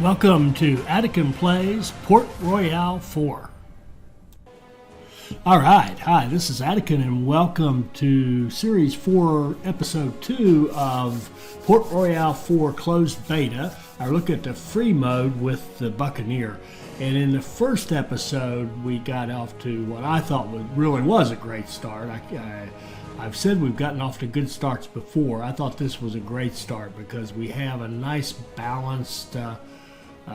Welcome to Attican Plays Port Royale 4. Alright, hi, this is Attican and welcome to Series 4, Episode 2 of Port Royale 4 Closed Beta. Our look at the free mode with the Buccaneer. And in the first episode, we got off to what I thought really was a great start. I've said we've gotten off to good starts before. I thought this was a great start because we have a nice balanced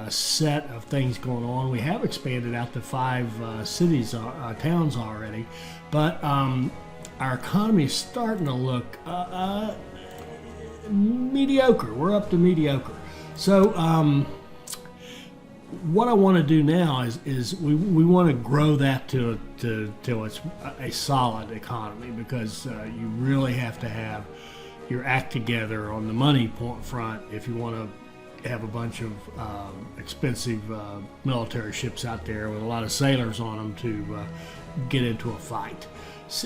set of things going on. We have expanded out to 5 cities, towns already, but our economy is starting to look mediocre. We're up to mediocre. So what I want to do now is we want to grow that till it's a solid economy, because you really have to have your act together on the money front if you want to have a bunch of expensive military ships out there with a lot of sailors on them to get into a fight.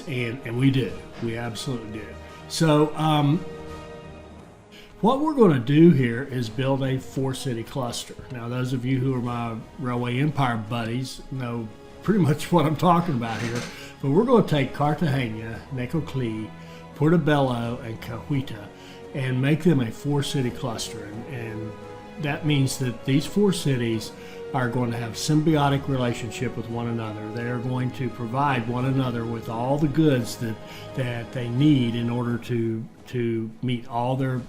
And we do. We absolutely do. So what we're going to do here is build a 4-city cluster. Now, those of you who are my Railway Empire buddies know pretty much what I'm talking about here. But we're going to take Cartagena, Necoclí, Portobello, and Cahuita and make them a 4-city cluster. And that means that these 4 cities are going to have symbiotic relationship with one another. They are going to provide one another with all the goods that they need in order to meet all their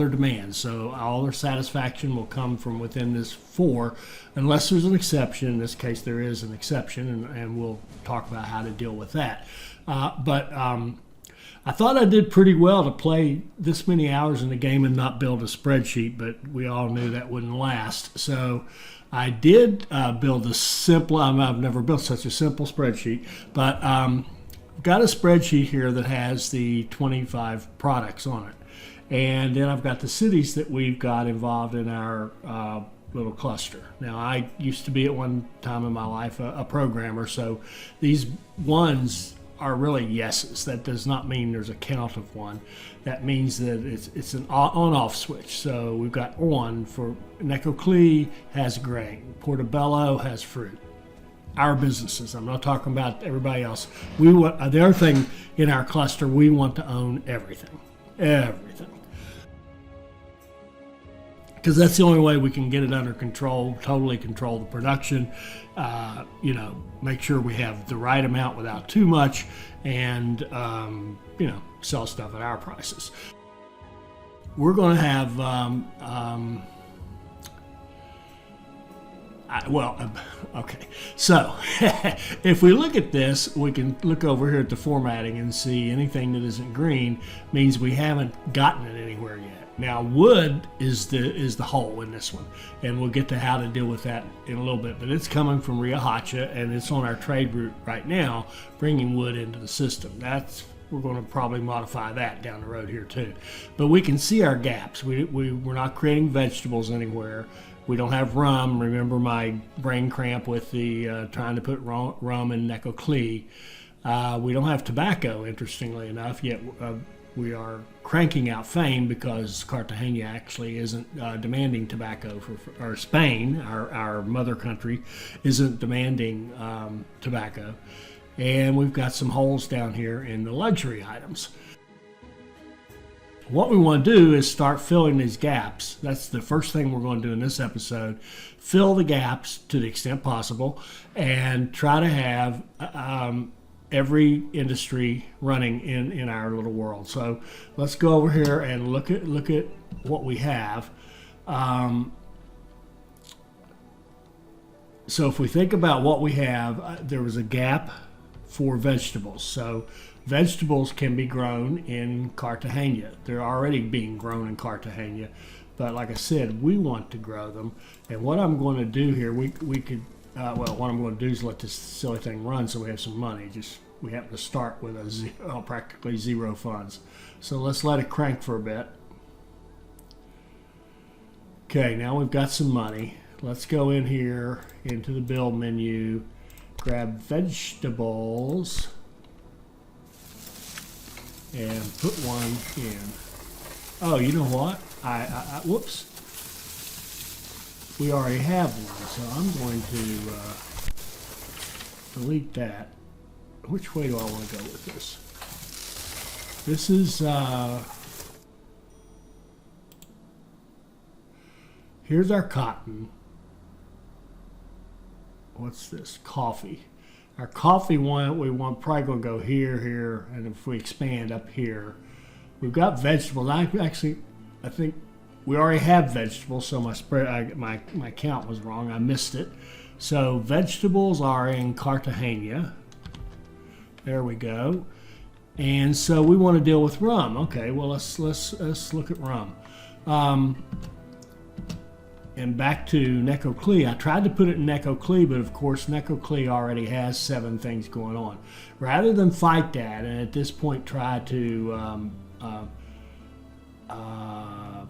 demands. So all their satisfaction will come from within this 4, unless there's an exception. In this case, there is an exception, and we'll talk about how to deal with that. But I thought I did pretty well to play this many hours in the game and not build a spreadsheet, but we all knew that wouldn't last. So I did build a simple, I've never built such a simple spreadsheet, but got a spreadsheet here that has the 25 products on it. And then I've got the cities that we've got involved in our little cluster. Now, I used to be at one time in my life a programmer, so these ones are really yeses. That does not mean there's a count of one. That means that it's an on-off switch. So we've got on for Necoclí has grain, Portobello has fruit. Our businesses. I'm not talking about everybody else. We want the other thing in our cluster. We want to own everything, because that's the only way we can get it under control, totally control the production, make sure we have the right amount without too much, and, sell stuff at our prices. We're going to have, okay. So if we look at this, we can look over here at the formatting and see anything that isn't green means we haven't gotten it anywhere yet. Now, wood is the hole in this one, and we'll get to how to deal with that in a little bit. But it's coming from Riohacha, and it's on our trade route right now, bringing wood into the system. We're going to probably modify that down the road here too. But we can see our gaps. We're not creating vegetables anywhere. We don't have rum. Remember my brain cramp with the trying to put rum in Necoclí. We don't have tobacco, interestingly enough, yet we are cranking out fame because Cartagena actually isn't demanding tobacco or Spain, our mother country, isn't demanding tobacco. And we've got some holes down here in the luxury items. What we want to do is start filling these gaps. That's the first thing we're going to do in this episode. Fill the gaps to the extent possible and try to have every industry running in our little world. So let's go over here and look at what we have. So if we think about what we have, there was a gap for vegetables. So vegetables can be grown in Cartagena. They're already being grown in Cartagena, but like I said, we want to grow them. And what I'm going to do here, what I'm going to do is let this silly thing run so we have some money. We happen to start with practically zero funds. So let's let it crank for a bit. Okay, now we've got some money. Let's go in here into the build menu, grab vegetables, and put one in. Oh, you know what? Whoops. we already have one, so I'm going to delete that. Which way do I want to go with this? This is, here's our cotton. What's this? Coffee. Our coffee one, we want probably going to go here, here, and if we expand up here, we've got vegetables. I think we already have vegetables, so my count was wrong. I missed it. So vegetables are in Cartagena. There we go. And so we want to deal with rum. Okay, well let's look at rum. And back to Necoclí. I tried to put it in Necoclí, but of course Necoclí already has 7 things going on. Rather than fight that, and at this point try to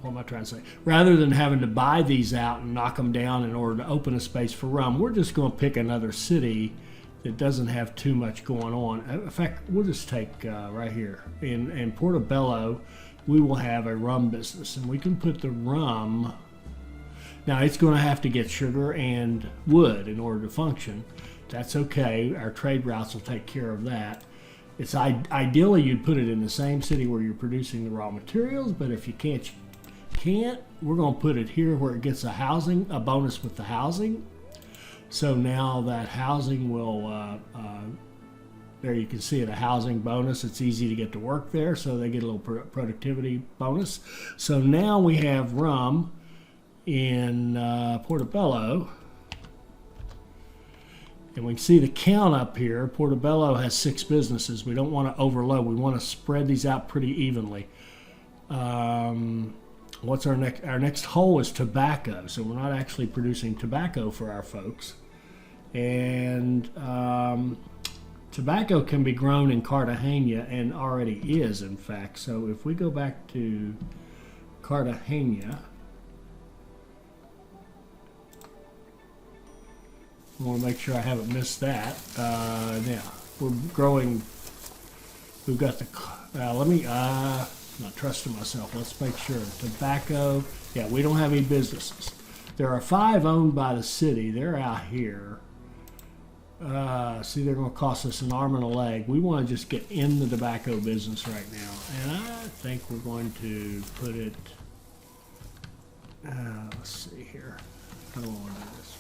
what am I trying to say? Rather than having to buy these out and knock them down in order to open a space for rum, we're just going to pick another city that doesn't have too much going on. In fact, we'll just take right here. In Portobello, we will have a rum business, and we can put the rum. Now, it's going to have to get sugar and wood in order to function. That's okay. Our trade routes will take care of that. It's ideally you'd put it in the same city where you're producing the raw materials, but if you can't, we're going to put it here where it gets a bonus with the housing. So now that housing will, there you can see it, a housing bonus. It's easy to get to work there, so they get a little productivity bonus. So now we have rum in Portobello. And we can see the count up here. Portobello has 6 businesses. We don't want to overload. We want to spread these out pretty evenly. What's our next? Our next hole is tobacco. So we're not actually producing tobacco for our folks. And tobacco can be grown in Cartagena and already is, in fact. So if we go back to Cartagena, I want to make sure I haven't missed that. Yeah, we're growing. We've got the. Let me. Not trusting myself. Let's make sure. Tobacco. Yeah, we don't have any businesses. There are 5 owned by the city. They're out here. See, they're going to cost us an arm and a leg. We want to just get in the tobacco business right now, and I think we're going to put it. Let's see here. I don't want to do this.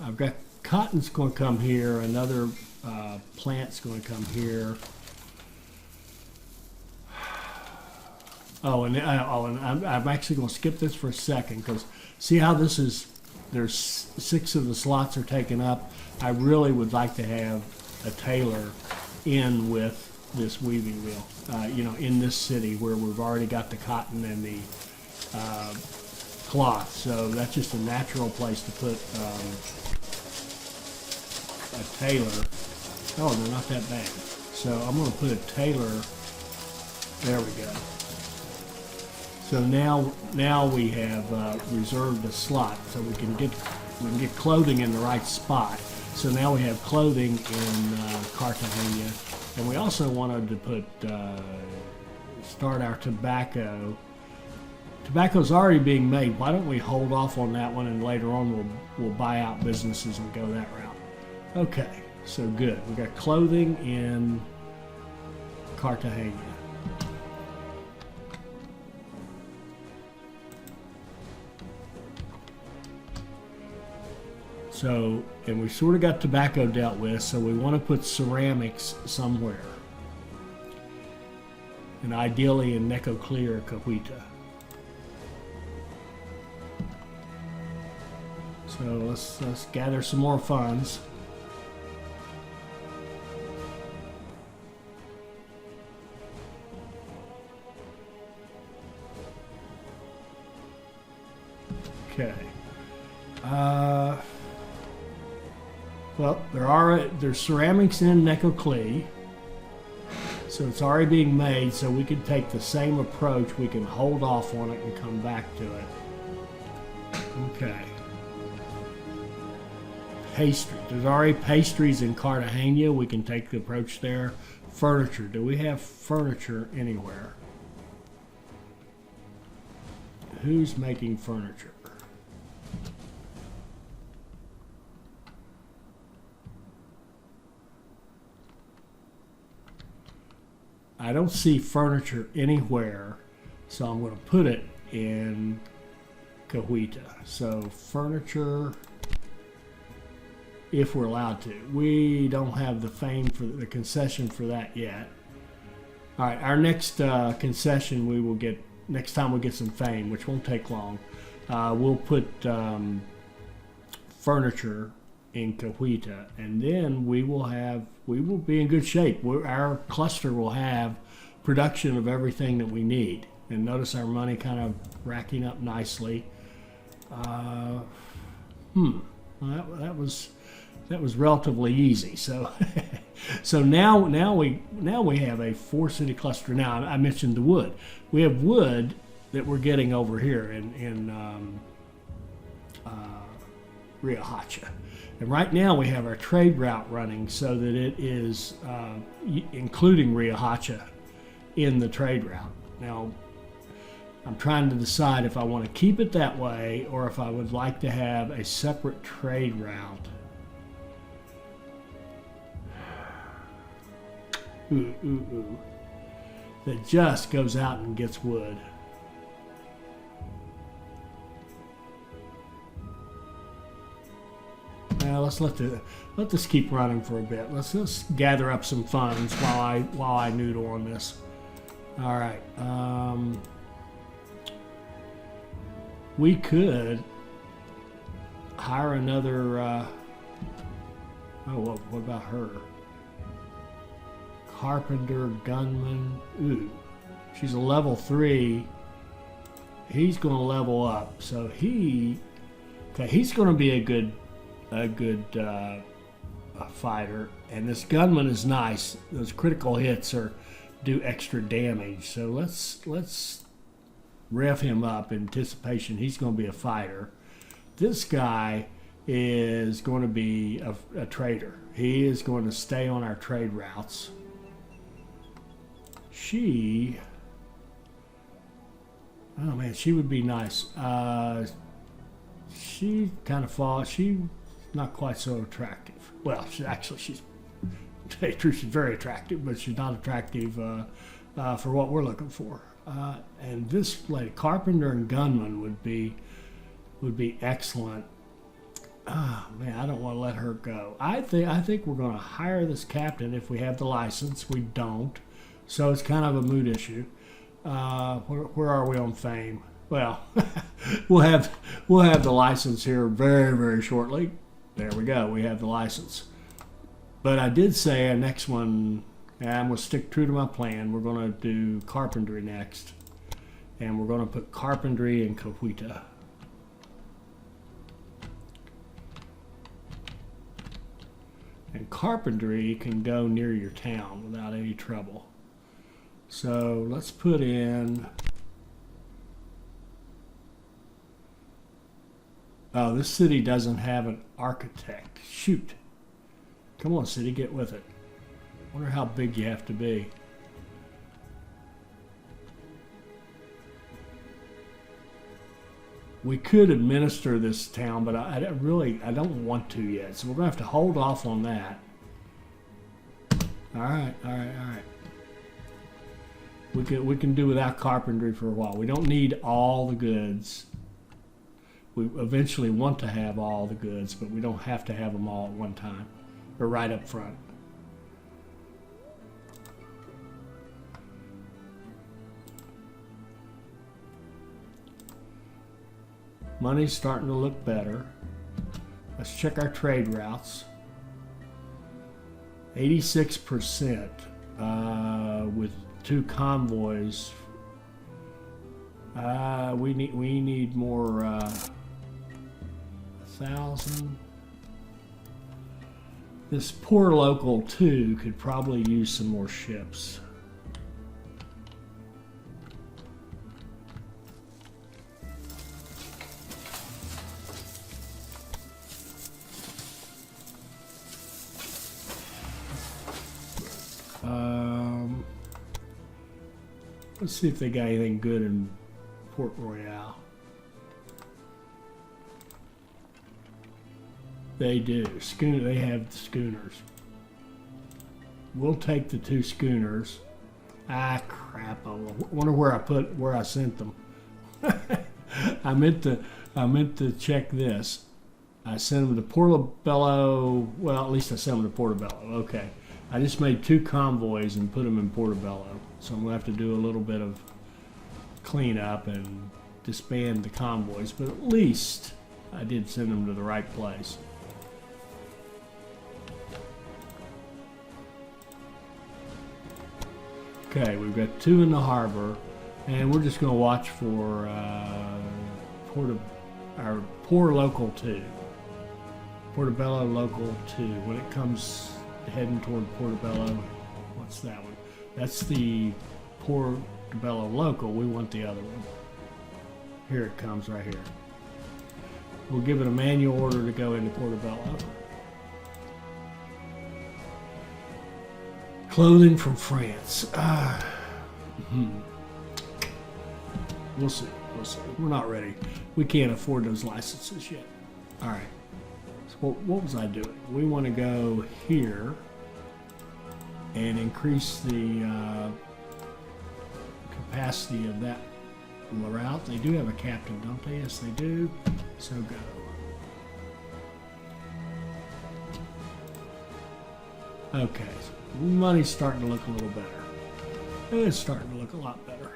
I've got cotton's going to come here, another plant's going to come here. And I'm actually going to skip this for a second because see how this is, there's 6 of the slots are taken up. I really would like to have a tailor in with this weaving wheel, in this city where we've already got the cotton and the cloth. So that's just a natural place to put a tailor. Oh, they're not that bad. So I'm going to put a tailor. There we go. So now we have reserved a slot, so we can get clothing in the right spot. So now we have clothing in Cartagena, and we also wanted to put start our tobacco. Tobacco's already being made. Why don't we hold off on that one, and later on we'll buy out businesses and go that route. Okay, so good. We got clothing in Cartagena. So, and we sort of got tobacco dealt with, so we want to put ceramics somewhere. And ideally in Necoclí or Cahuita. So let's gather some more funds. Okay. Well, there's ceramics in Necoclí, so it's already being made, so we could take the same approach. We can hold off on it and come back to it. Okay. Pastry. There's already pastries in Cartagena. We can take the approach there. Furniture. Do we have furniture anywhere? who's making furniture? I don't see furniture anywhere, so I'm going to put it in Cahuita. So furniture, if we're allowed to. We don't have the fame for the concession for that yet. All right, our next concession we will get next time we get some fame, which won't take long. We'll put furniture in Cahuita, and then we will be in good shape. Our cluster will have production of everything that we need. And notice our money kind of racking up nicely. Well, that was relatively easy. So so now we have a 4-city cluster. Now I mentioned the wood. We have wood that we're getting over here in Riohacha. And right now we have our trade route running so that it is including Riohacha in the trade route. Now I'm trying to decide if I want to keep it that way or if I would like to have a separate trade route. That just goes out and gets wood. Now let's let this keep running for a bit. Let's just gather up some funds while I noodle on this. All right. We could hire another. What about her? Carpenter, gunman. Ooh, she's a level 3. He's going to level up, so he's going to be a good fighter. And this gunman is nice. Those critical hits do extra damage. So let's rev him up in anticipation. He's going to be a fighter. This guy is going to be a trader. He is going to stay on our trade routes. She would be nice. She kind of falls. She's not quite so attractive. Well, she's very attractive, but she's not attractive for what we're looking for. And this lady, carpenter and gunman, would be excellent. Oh man, I don't want to let her go. I think we're going to hire this captain if we have the license. We don't, so it's kind of a mood issue. Where are we on fame? Well, we'll have the license here very, very shortly. There we go. We have the license. But I did say our next one, I'm going to stick true to my plan. We're going to do carpentry next, and we're going to put carpentry in Cahuita. And carpentry can go near your town without any trouble. So let's put in. Oh, this city doesn't have an architect. Shoot. Come on, city, get with it. Wonder how big you have to be. We could administer this town, but I don't want to yet. So we're going to have to hold off on that. All right. We can do without carpentry for a while. We don't need all the goods. We eventually want to have all the goods, but we don't have to have them all at one time or right up front. Money's starting to look better. Let's check our trade routes. 86% with 2 convoys. We need more. 1,000. This poor local 2 could probably use some more ships. Let's see if they got anything good in Port Royale. They do. They have schooners. We'll take the 2 schooners. Ah, crap! I wonder where I sent them. I meant to check this. I sent them to Portobello. Well, at least I sent them to Portobello. Okay. I just made 2 convoys and put them in Portobello. So I'm gonna have to do a little bit of cleanup and disband the convoys, but at least I did send them to the right place. Okay, we've got 2 in the harbor, and we're just going to watch for our poor local 2, Portobello local 2. When it comes heading toward Portobello, what's that one? That's the Portobello local. We want the other one. Here it comes right here. We'll give it a manual order to go into Portobello. Clothing from France. We'll see. We'll see. We're not ready. We can't afford those licenses yet. All right. So what was I doing? We want to go here and increase the capacity of that route. They do have a captain, don't they? Yes, they do. So go. Okay. So money's starting to look a little better. It's starting to look a lot better.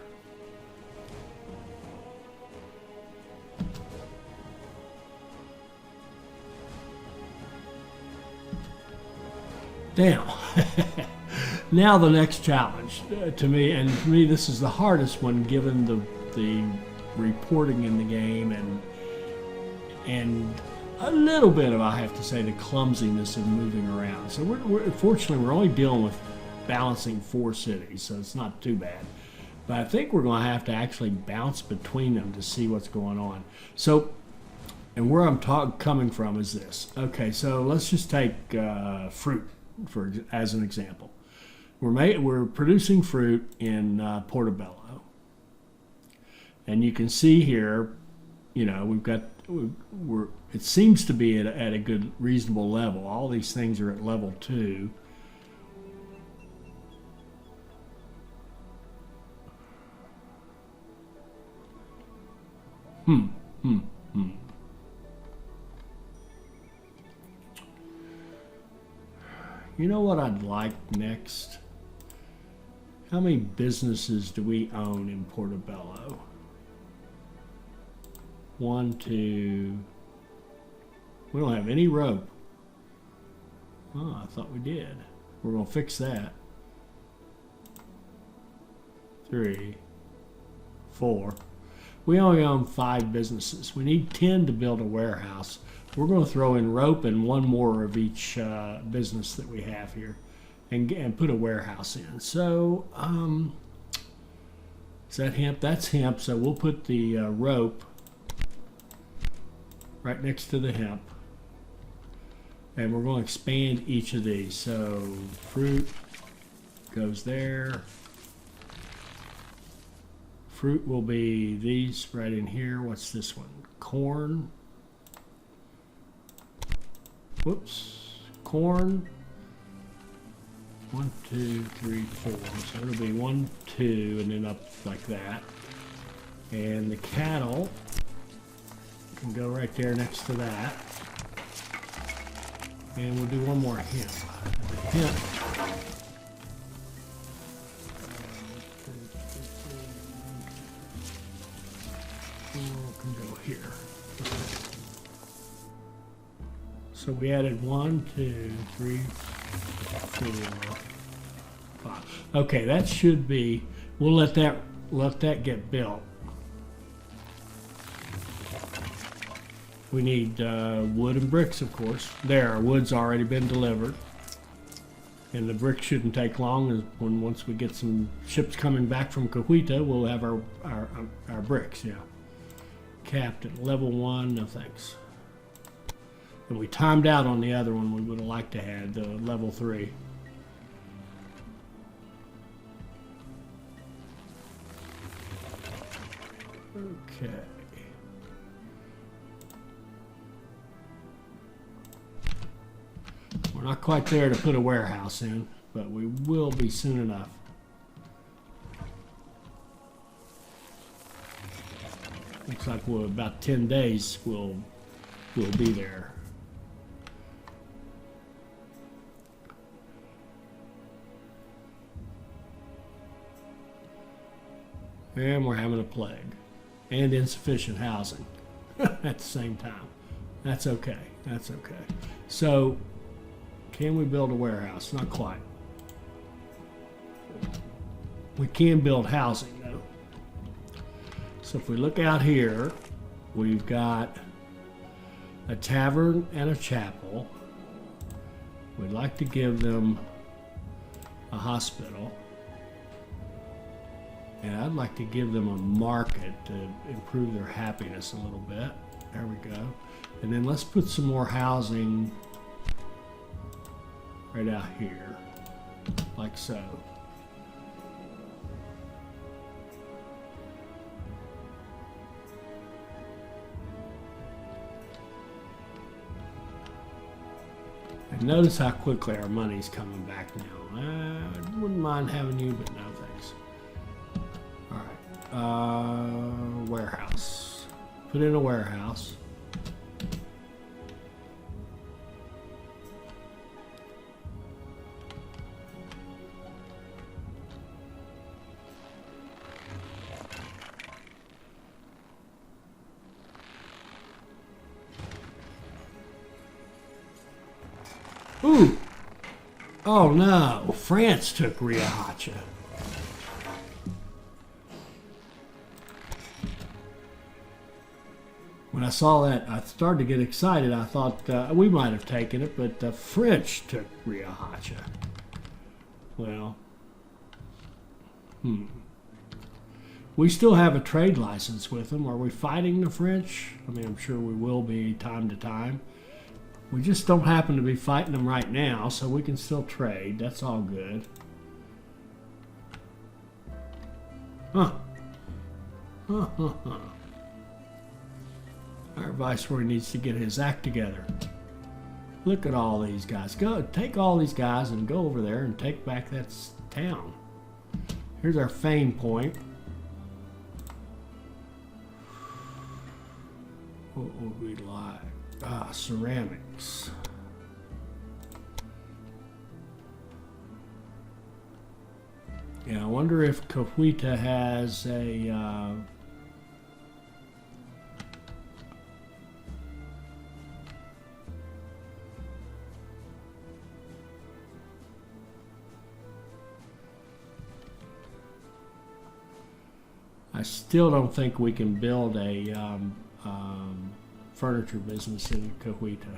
Now the next challenge to me, and for me this is the hardest one given the reporting in the game and a little bit of, I have to say, the clumsiness of moving around. So fortunately we're only dealing with balancing 4 cities, so it's not too bad. But I think we're going to have to actually bounce between them to see what's going on. So, and where I'm coming from is this. Okay, so let's just take fruit as an example. We're producing fruit in Portobello, and you can see here, you know, it seems to be at a good, reasonable level. All these things are at level 2. You know what I'd like next? How many businesses do we own in Portobello? 1, 2. We don't have any rope. Oh, I thought we did. We're going to fix that. 3, 4. We only own 5 businesses. We need 10 to build a warehouse. We're going to throw in rope and 1 more of each business that we have here and put a warehouse in. So, is that hemp? That's hemp, so we'll put the rope right next to the hemp. And we're going to expand each of these. So, fruit goes there. Fruit will be these right in here. What's this one? Corn. Whoops. Corn. 1, 2, 3, 4. So it'll be 1, 2, and then up like that. And the cattle can go right there next to that. And we'll do 1 more hemp. The hemp. Can go here. So we added 1, 2, 3, 4, 5. Okay, that should be. We'll let that get built. We need wood and bricks, of course. There, wood's already been delivered, and the bricks shouldn't take long. Once we get some ships coming back from Cahuita, we'll have our bricks. Yeah. Capped at level 1, no thanks. And we timed out on the other one. We would have liked to have the level 3. Okay. We're not quite there to put a warehouse in, but we will be soon enough. Looks like we'll about 10 days we'll be there. And we're having a plague and insufficient housing at the same time. That's okay. That's okay. So, can we build a warehouse? Not quite. We can build housing though. So if we look out here, we've got a tavern and a chapel. We'd like to give them a hospital. And I'd like to give them a market to improve their happiness a little bit. There we go. And then let's put some more housing right out here, like so. And notice how quickly our money's coming back now. I wouldn't mind having you, but no thanks. Warehouse. Put in a warehouse. Ooh! Oh no! France took Royale. When I saw that, I started to get excited. I thought we might have taken it, but the French took Royale. Well, we still have a trade license with them. Are we fighting the French? I mean, I'm sure we will be time to time. We just don't happen to be fighting them right now, so we can still trade. That's all good. Huh. Huh, huh, huh. Our viceroy needs to get his act together. Look at all these guys. Go take all these guys and go over there and take back that town. Here's our fame point. What would we like? Ceramics. Yeah, I wonder if Cahuita has a I still don't think we can build a furniture business in Cahuita.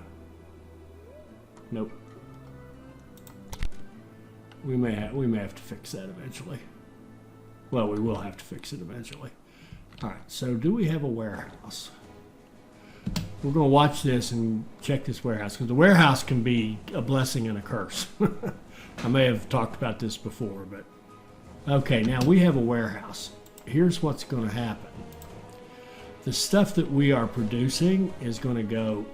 Nope. We may have to fix that eventually. Well, we will have to fix it eventually. All right. So, do we have a warehouse? We're going to watch this and check this warehouse because the warehouse can be a blessing and a curse. I may have talked about this before, but okay. Now we have a warehouse. Here's what's going to happen. The stuff that we are producing is going to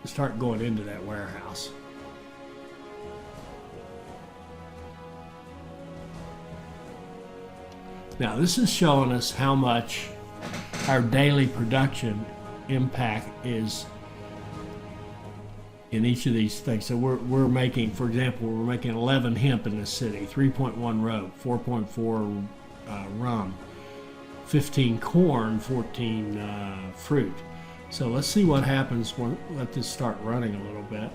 start going into that warehouse. Now this is showing us how much our daily production impact is in each of these things. So we're making, for example, we're making 11 hemp in this city, 3.1 rope, 4.4 rum, 15 corn, 14 fruit. So let's see what happens when let this start running a little bit.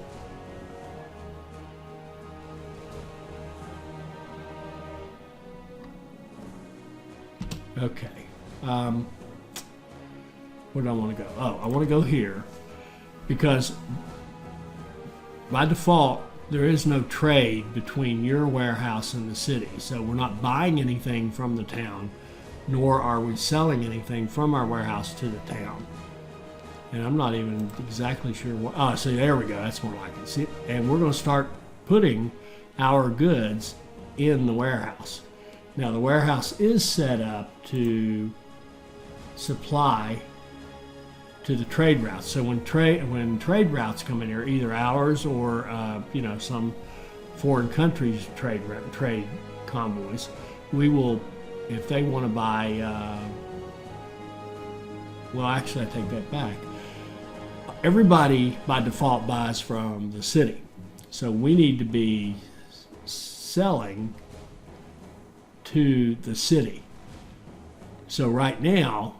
Okay. Where do I want to go? Oh, I want to go here because by default there is no trade between your warehouse and the city. So we're not buying anything from the town, nor are we selling anything from our warehouse to the town. And I'm not even exactly sure what. Oh, so there we go. That's more like it. See, and we're going to start putting our goods in the warehouse. Now, the warehouse is set up to supply to the trade routes. So when trade routes come in here, either ours or some foreign countries trade convoys, we will, if they want to buy. Well, actually, I take that back. Everybody by default buys from the city, so we need to be selling to the city. So right now,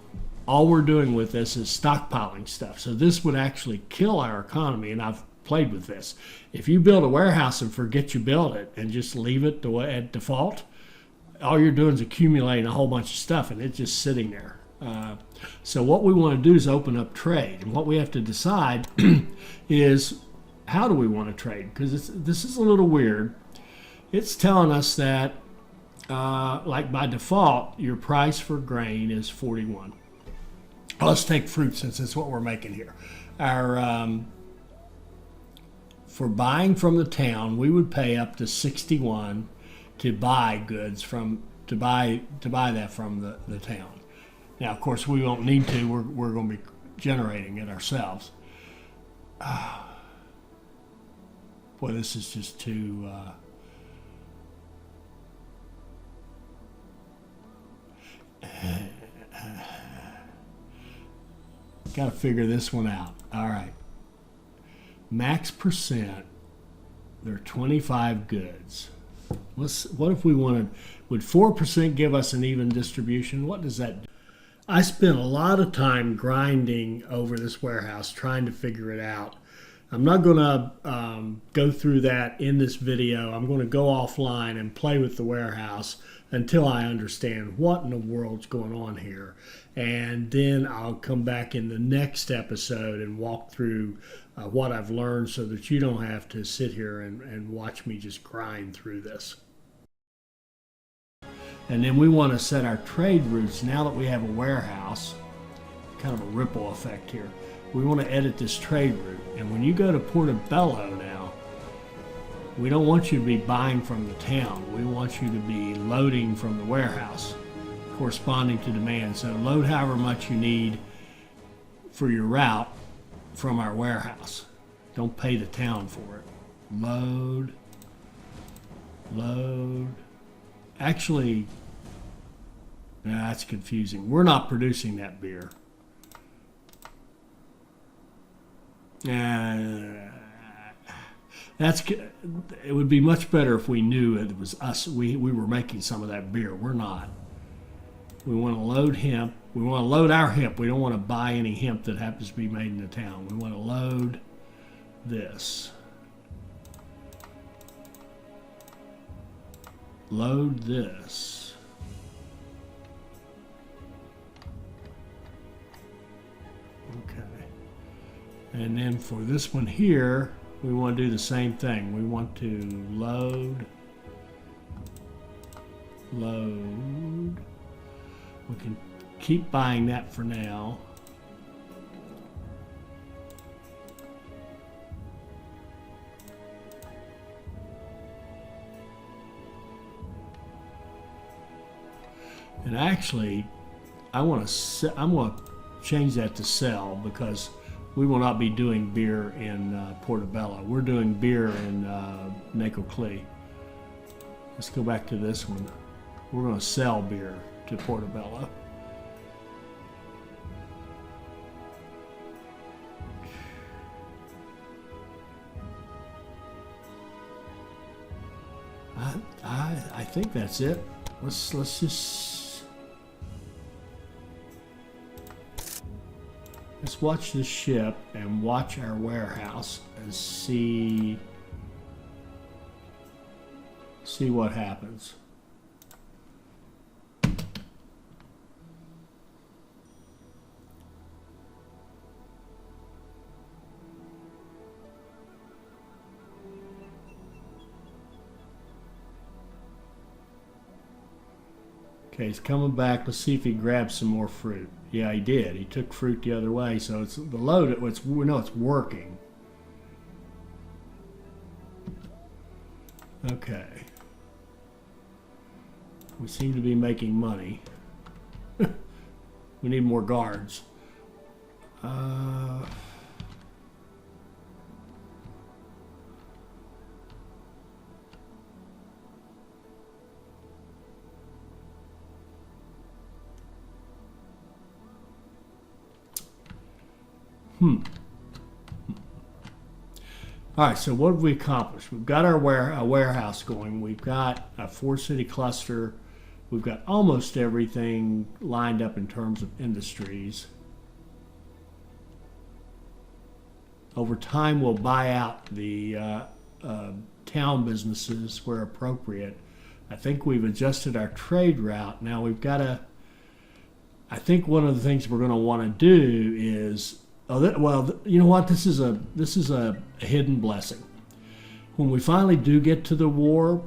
all we're doing with this is stockpiling stuff. So this would actually kill our economy, and I've played with this. If you build a warehouse and forget you built it and just leave it at default, all you're doing is accumulating a whole bunch of stuff, and it's just sitting there. So what we want to do is open up trade, and what we have to decide is how do we want to trade, because this is a little weird. It's telling us that like by default your price for grain is 41. Let's take fruit since that's what we're making here. Our for buying from the town, we would pay up to 61 to buy goods to buy that from the town. Now, of course, we won't need to. We're going to be generating it ourselves. Boy, this is just too. Got to figure this one out. All right. Max percent. There are 25 goods. What if we wanted? Would 4% give us an even distribution? What does that do? I spent a lot of time grinding over this warehouse trying to figure it out. I'm not going to go through that in this video. I'm going to go offline and play with the warehouse until I understand what in the world's going on here. And then I'll come back in the next episode and walk through what I've learned so that you don't have to sit here and watch me just grind through this. And then we want to set our trade routes now that we have a warehouse, kind of a ripple effect here. We want to edit this trade route. And when you go to Portobello now, we don't want you to be buying from the town. We want you to be loading from the warehouse, corresponding to demand. So load however much you need for your route from our warehouse. Don't pay the town for it. Load. Actually, that's confusing. We're not producing that beer. It would be much better if we knew it was us. We were making some of that beer. We're not. We want to load hemp. We want to load our hemp. We don't want to buy any hemp that happens to be made in the town. We want to load this. Load this. Okay. And then for this one here, we want to do the same thing. We want to load. We can keep buying that for now. And actually, I'm going to change that to sell, because we will not be doing beer in Portobello. We're doing beer in Necoclí. Let's go back to this one. We're going to sell beer to Portobello. I think that's it. Let's watch this ship and watch our warehouse and see what happens. Okay, he's coming back. Let's see if he grabs some more fruit. Yeah, he did. He took fruit the other way, so it's the load. We know it's working. Okay. We seem to be making money. We need more guards. All right, so what have we accomplished? We've got our warehouse going. We've got a 4-city cluster. We've got almost everything lined up in terms of industries. Over time, we'll buy out the town businesses where appropriate. I think we've adjusted our trade route. Now we've got to, I think one of the things we're going to want to do is, you know what? This is a hidden blessing. When we finally do get to the war,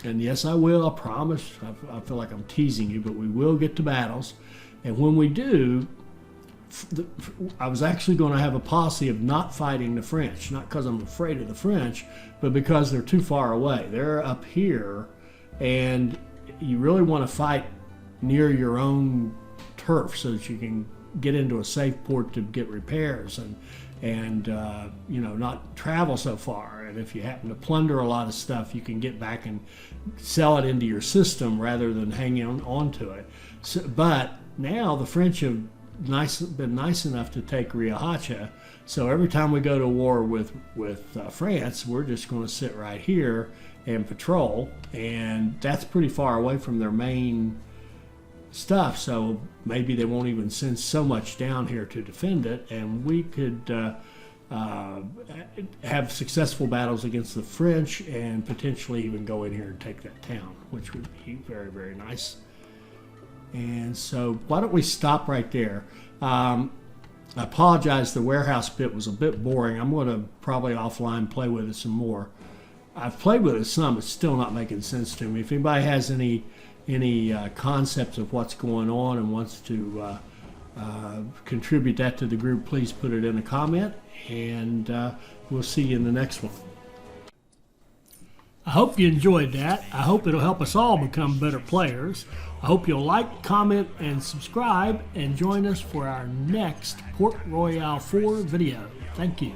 and yes, I will. I promise. I feel like I'm teasing you, but we will get to battles. And when we do, I was actually going to have a policy of not fighting the French, not because I'm afraid of the French, but because they're too far away. They're up here, and you really want to fight near your own turf so that you can get into a safe port to get repairs and not travel so far. And if you happen to plunder a lot of stuff, you can get back and sell it into your system rather than hanging on to it. So, but now the French have been nice enough to take Riohacha, so every time we go to war with France, we're just going to sit right here and patrol, and that's pretty far away from their main stuff, so maybe they won't even send so much down here to defend it, and we could have successful battles against the French and potentially even go in here and take that town, which would be very, very nice. And so why don't we stop right there? I apologize, the warehouse bit was a bit boring. I'm going to probably offline play with it some more. I've played with it some, it's still not making sense to me. If anybody has any concepts of what's going on and wants to contribute that to the group, please put it in a comment, and we'll see you in the next one. I hope you enjoyed that. I hope it'll help us all become better players. I hope you'll like, comment, and subscribe, and join us for our next Port Royale 4 video. Thank you.